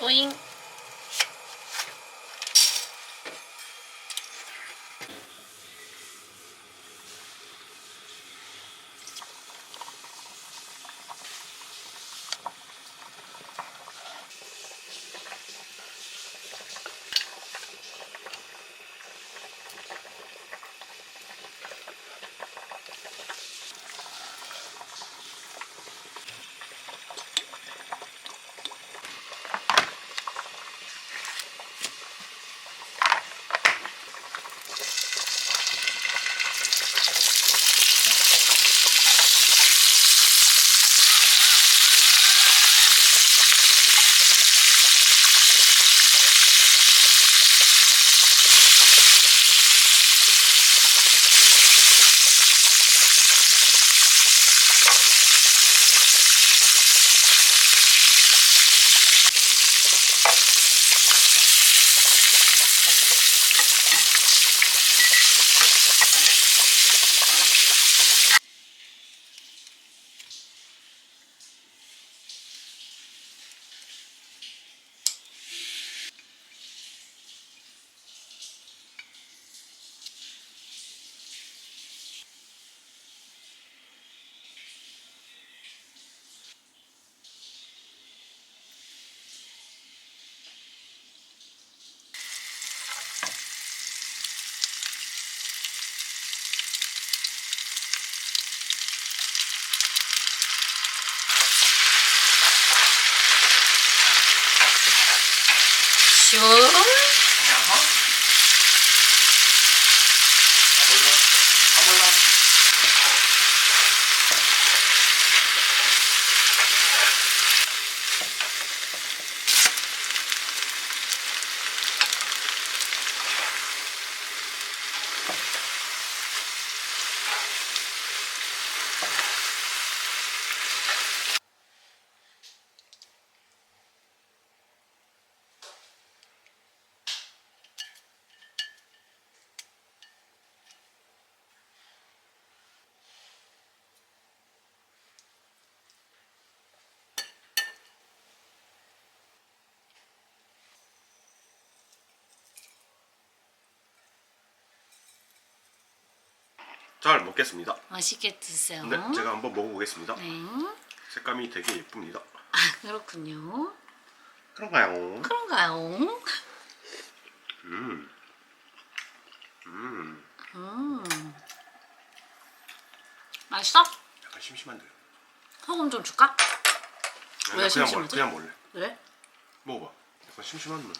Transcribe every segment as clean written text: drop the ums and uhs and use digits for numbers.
오잉. 슝. 야호. 아 몰라. 잘 먹겠습니다. 맛있게 드세요. 네, 제가 한번 먹어보겠습니다. 네. 색감이 되게 예쁩니다. 아, 그렇군요. 그런가요? 그런가요? 음. 맛있어? 약간 심심한데요. 소금 좀 줄까? 왜 그냥 심심하지? 그냥 먹을래. 왜? 먹어봐. 약간 심심한 물.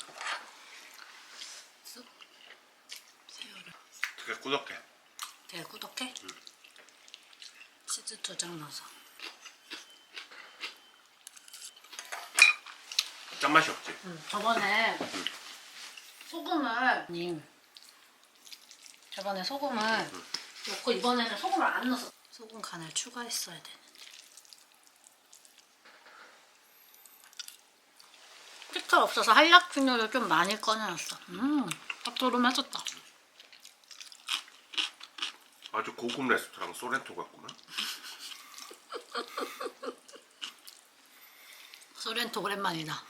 새우를 되게 꾸덕해. 되게 꾸덕해? 치즈 2장 넣어서. 짠맛이 없지? 저번에 소금을 저번에 소금을 넣고 이번에는 소금을 안 넣어서 소금 간을 추가했어야 되는데 피클 없어서 한약균열을 좀 많이 꺼내놨어. 짭조름해졌다. 아주 고급 레스토랑 소렌토 같구만. 소렌토 오랜만이다.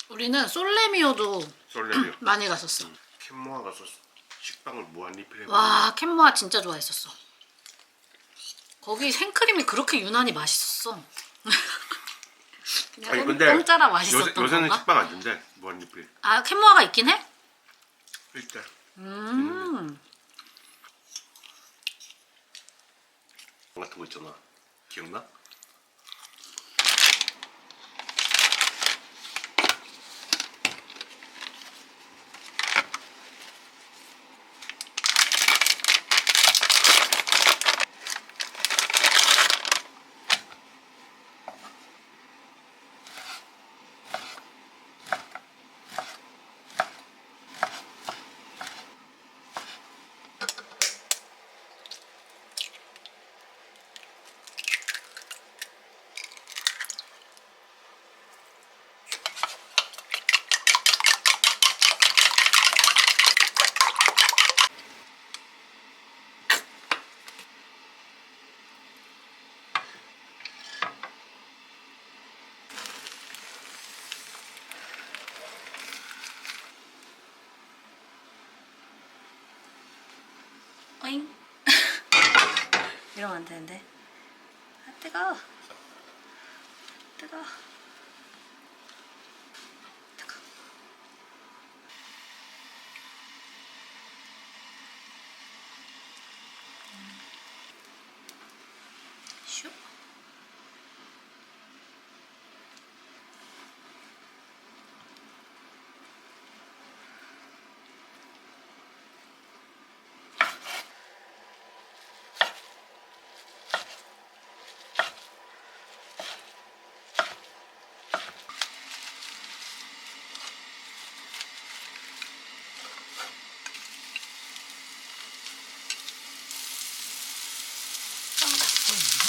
우리는 솔레미오도 솔레미오. 많이 갔었어. 캔모아 가서 식빵을 무한 리필해. 와, 캔모아 진짜 좋아했었어. 거기 생크림이 그렇게 유난히 맛있었어. 아니 근데 공짜라 맛있었던 요새는 건가? 식빵 안 준대. 무한 리필. 아, 캔모아가 있긴 해? 일단. 같은 거 있잖아. 기억나? 이러면 안 되는데. 아 뜨거워. 뜨거워. 뜨거워. 슉. 좀 닫고 있네.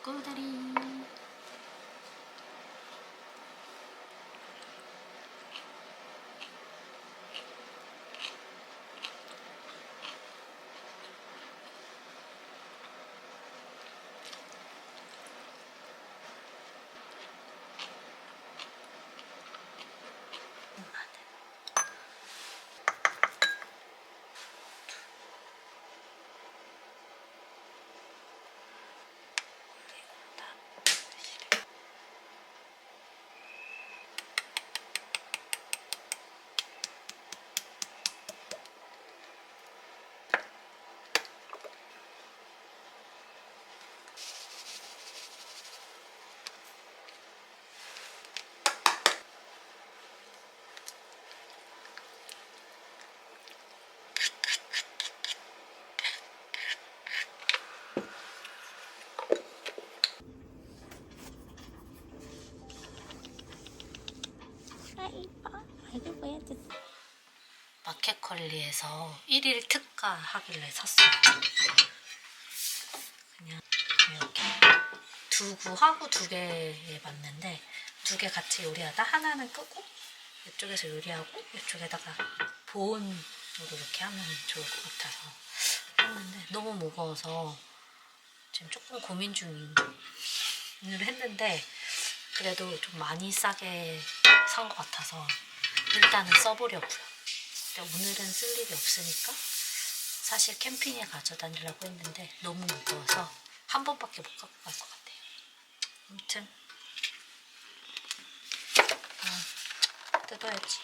꼬다리. 이거 뭐야? 마켓컬리에서 1일 특가 하길래 샀어요. 그냥 이렇게 두구하고 두 개에 맞는데 두 개 같이 요리하다 하나는 끄고 이쪽에서 요리하고 이쪽에다가 보온으로 이렇게 하면 좋을 것 같아서 했는데 너무 무거워서 지금 조금 고민 중을 했는데 그래도 좀 많이 싸게 산 것 같아서 일단은 써보려고요. 근데 오늘은 쓸 일이 없으니까 사실 캠핑에 가져다니려고 했는데 너무 무거워서 한 번밖에 못 갖고 갈 것 같아요. 아무튼 뜯어야지.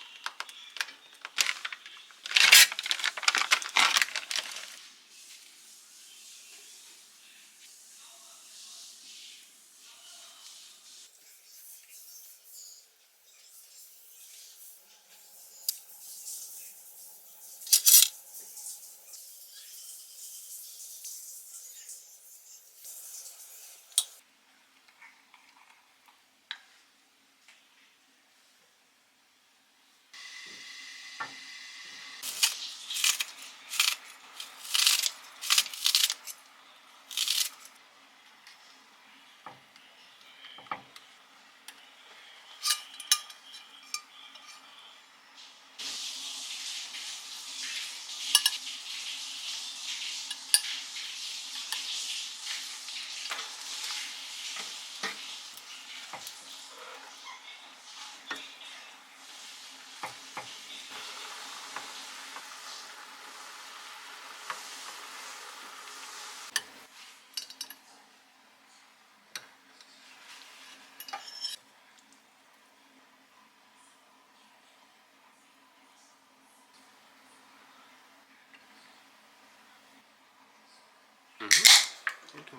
이렇게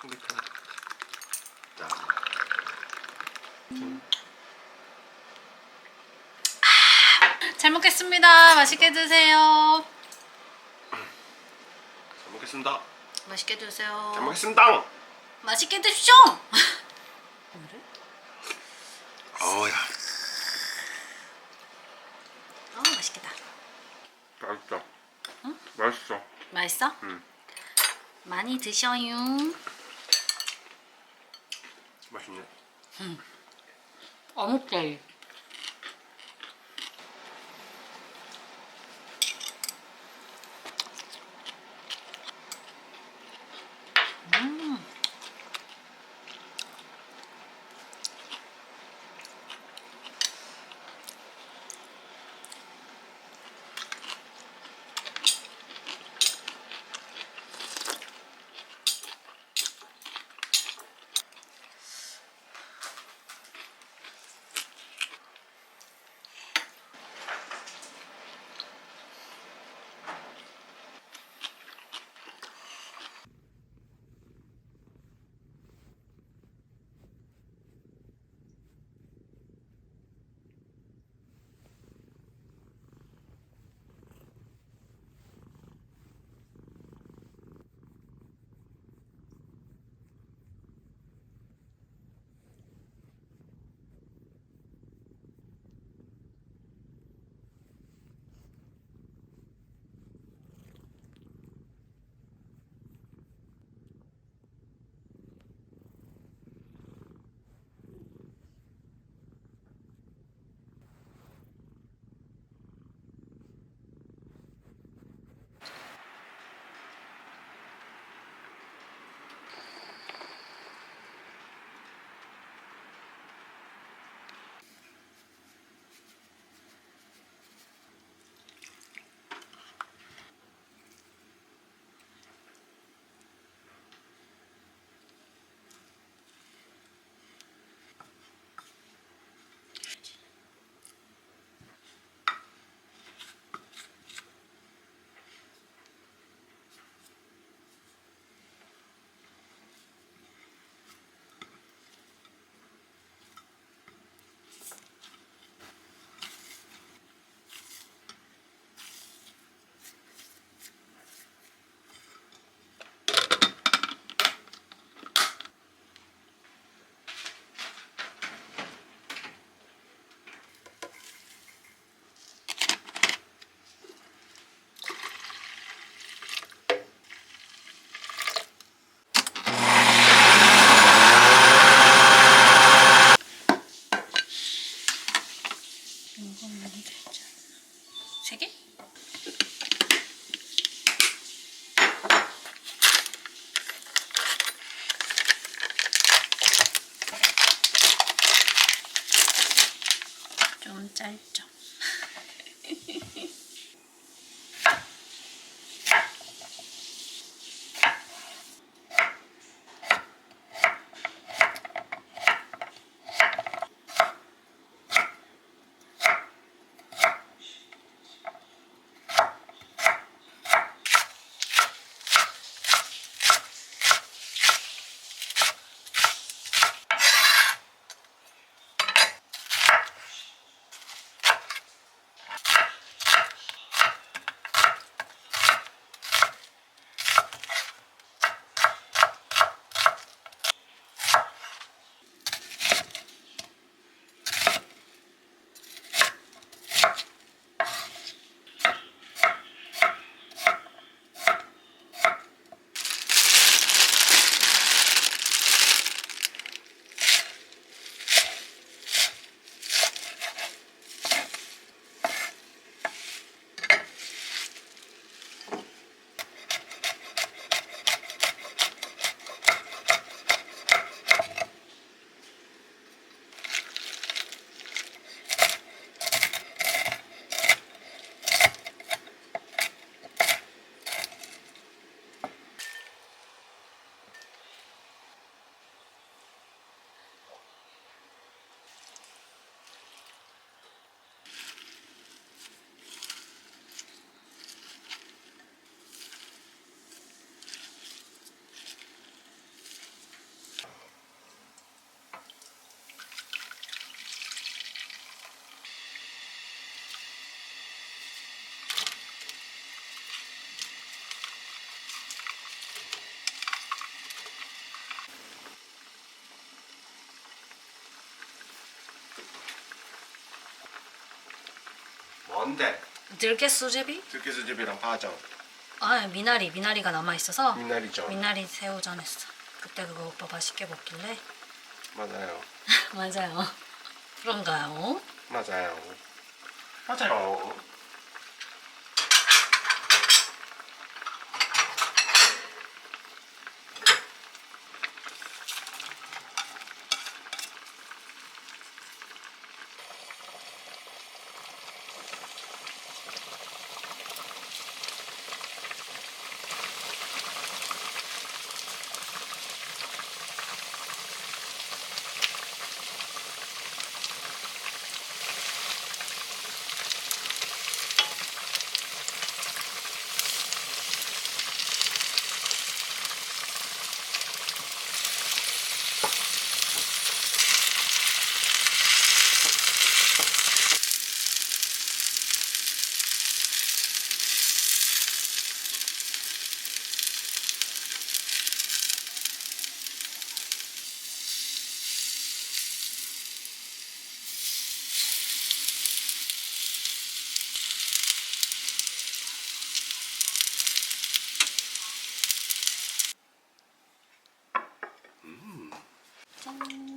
큼직하네. 자. 잘 먹겠습니다. 맛있게 드세요. 잘 먹겠습니다. 맛있게 드세요. 잘 먹겠습니다. 맛있게 드십시오. 어야. 맛있겠다. 맛있다. 응? 맛있어. 맛있어? 응. 많이 드셔요. 맛있네. 어묵젤리. 세 개? 좀 짧죠. 뭔데? 들깨 수제비? 들깨수제비랑 파전. 아 미나리가 남아 있어서 미나리죠. 미나리 새우전 했어. 그때 그거 오빠 맛있게 먹길래. 맞아요. 맞아요. 그런가요? 맞아요. 맞아요.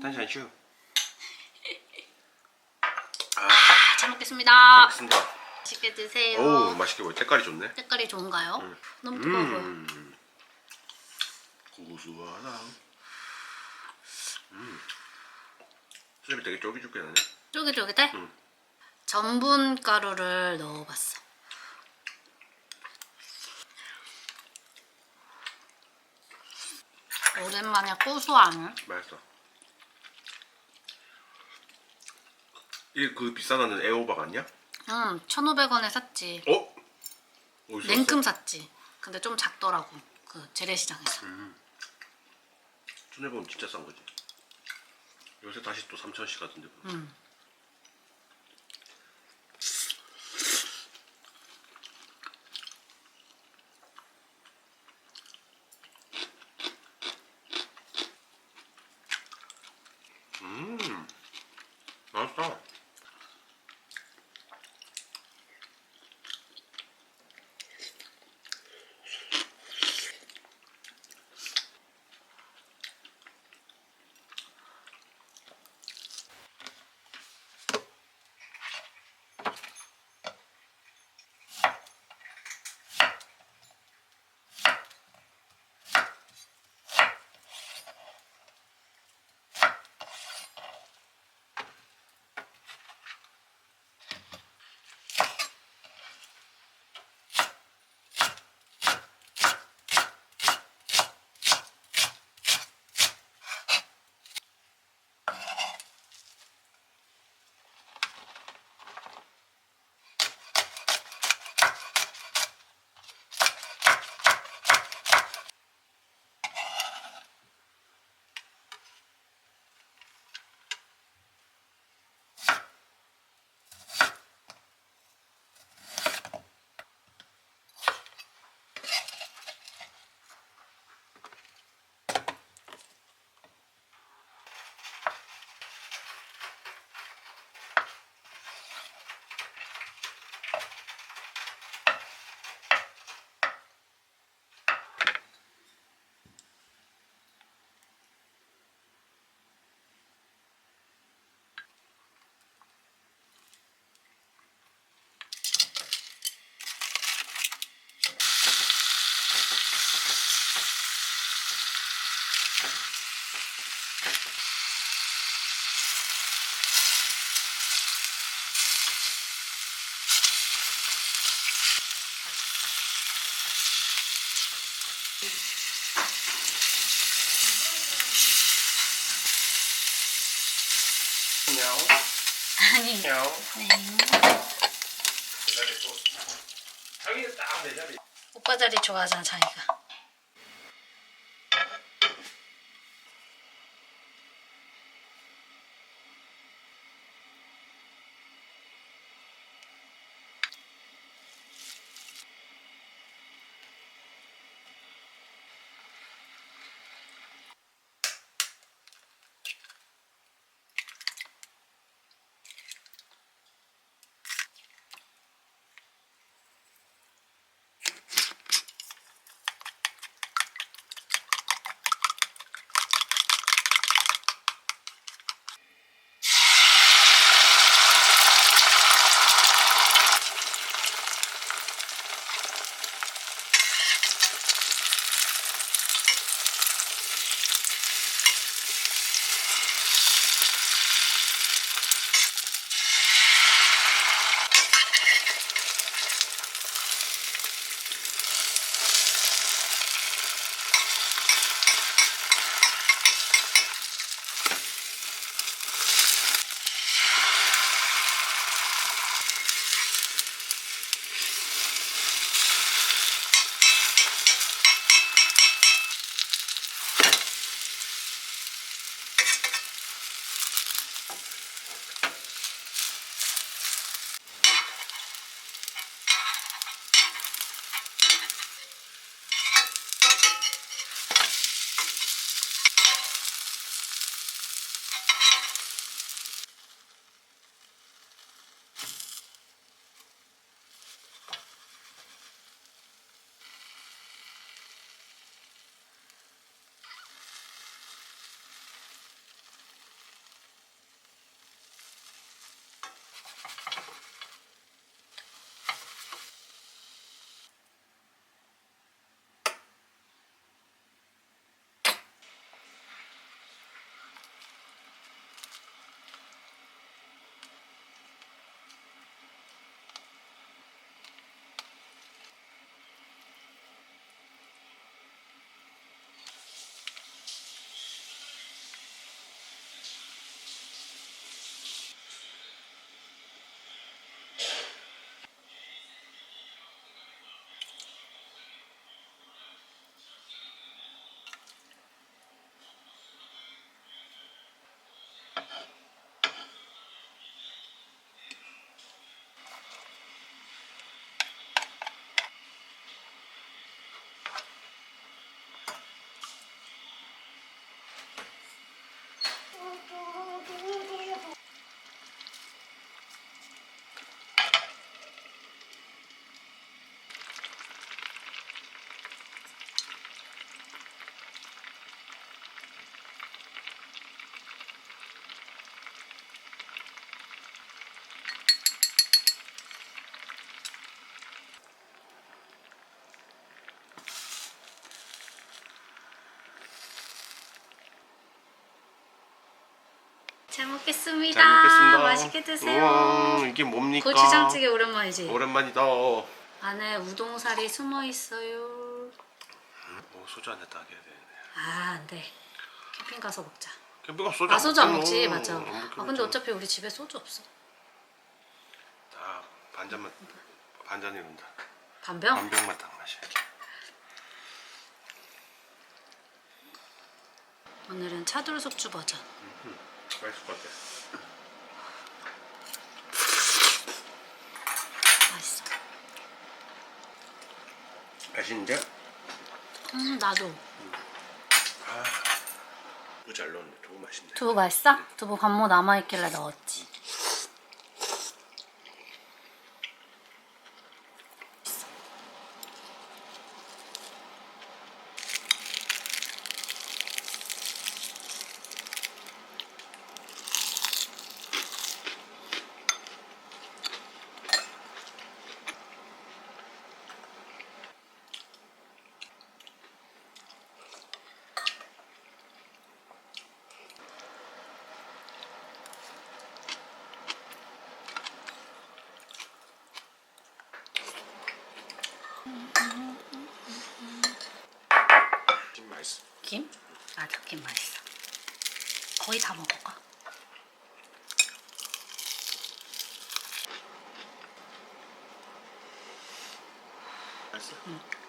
탄산슈. 잘 먹겠습니다. 먹겠습니다. 맛있게 드세요. 오, 맛있게 보여. 색깔이 좋네. 색깔이 좋은가요? 너무 뜨거워 보여. 고소하다. 수제비 되게 쫄깃쫄깃하네. 쫄깃쫄깃해? 전분 가루를 넣어봤어. 오랜만에 고소한. 맛있어. 이게 그 비싸다는 애호박 아니야? 1,500원에 샀지. 어? 어디서 냉큼 샀지. 근데 좀 작더라고. 그 재래시장에서. 전에 보면 진짜 싼 거지. 요새 다시 또 3,000원씩 하던데. 맛있다. 아니. 냐오. 네. 자기는 딱 내 자리. 오빠 자리 좋아하잖아 자기가. 잘 먹겠습니다. 잘 먹겠습니다. 맛있게 드세요. 우와, 이게 뭡니까? 고추장찌개 오랜만이지? 오랜만이다. 안에 우동살이 숨어 있어요. 소주 한잔 딱 해야 되네. 아, 안 돼. 캠핑 가서 먹자. 캠핑가 소주 아, 소주 안 먹지? 먹잖아. 맞아. 안 먹긴 아, 근데 먹잖아. 어차피 우리 집에 소주 없어. 딱 반잔이른다. 반병? 반병만 딱 마셔야지. 오늘은 차돌 속주 버전. 맛있을 것 같아. 맛있어. 맛있는데? 나도. 두부 잘 넣었네. 두부 맛있네. 두부 맛있어? 두부 반모 남아있길래 넣었지. 진 맛있어. 김? 나도 김 맛있어. 거의 다 먹어가. 맛있어? 응.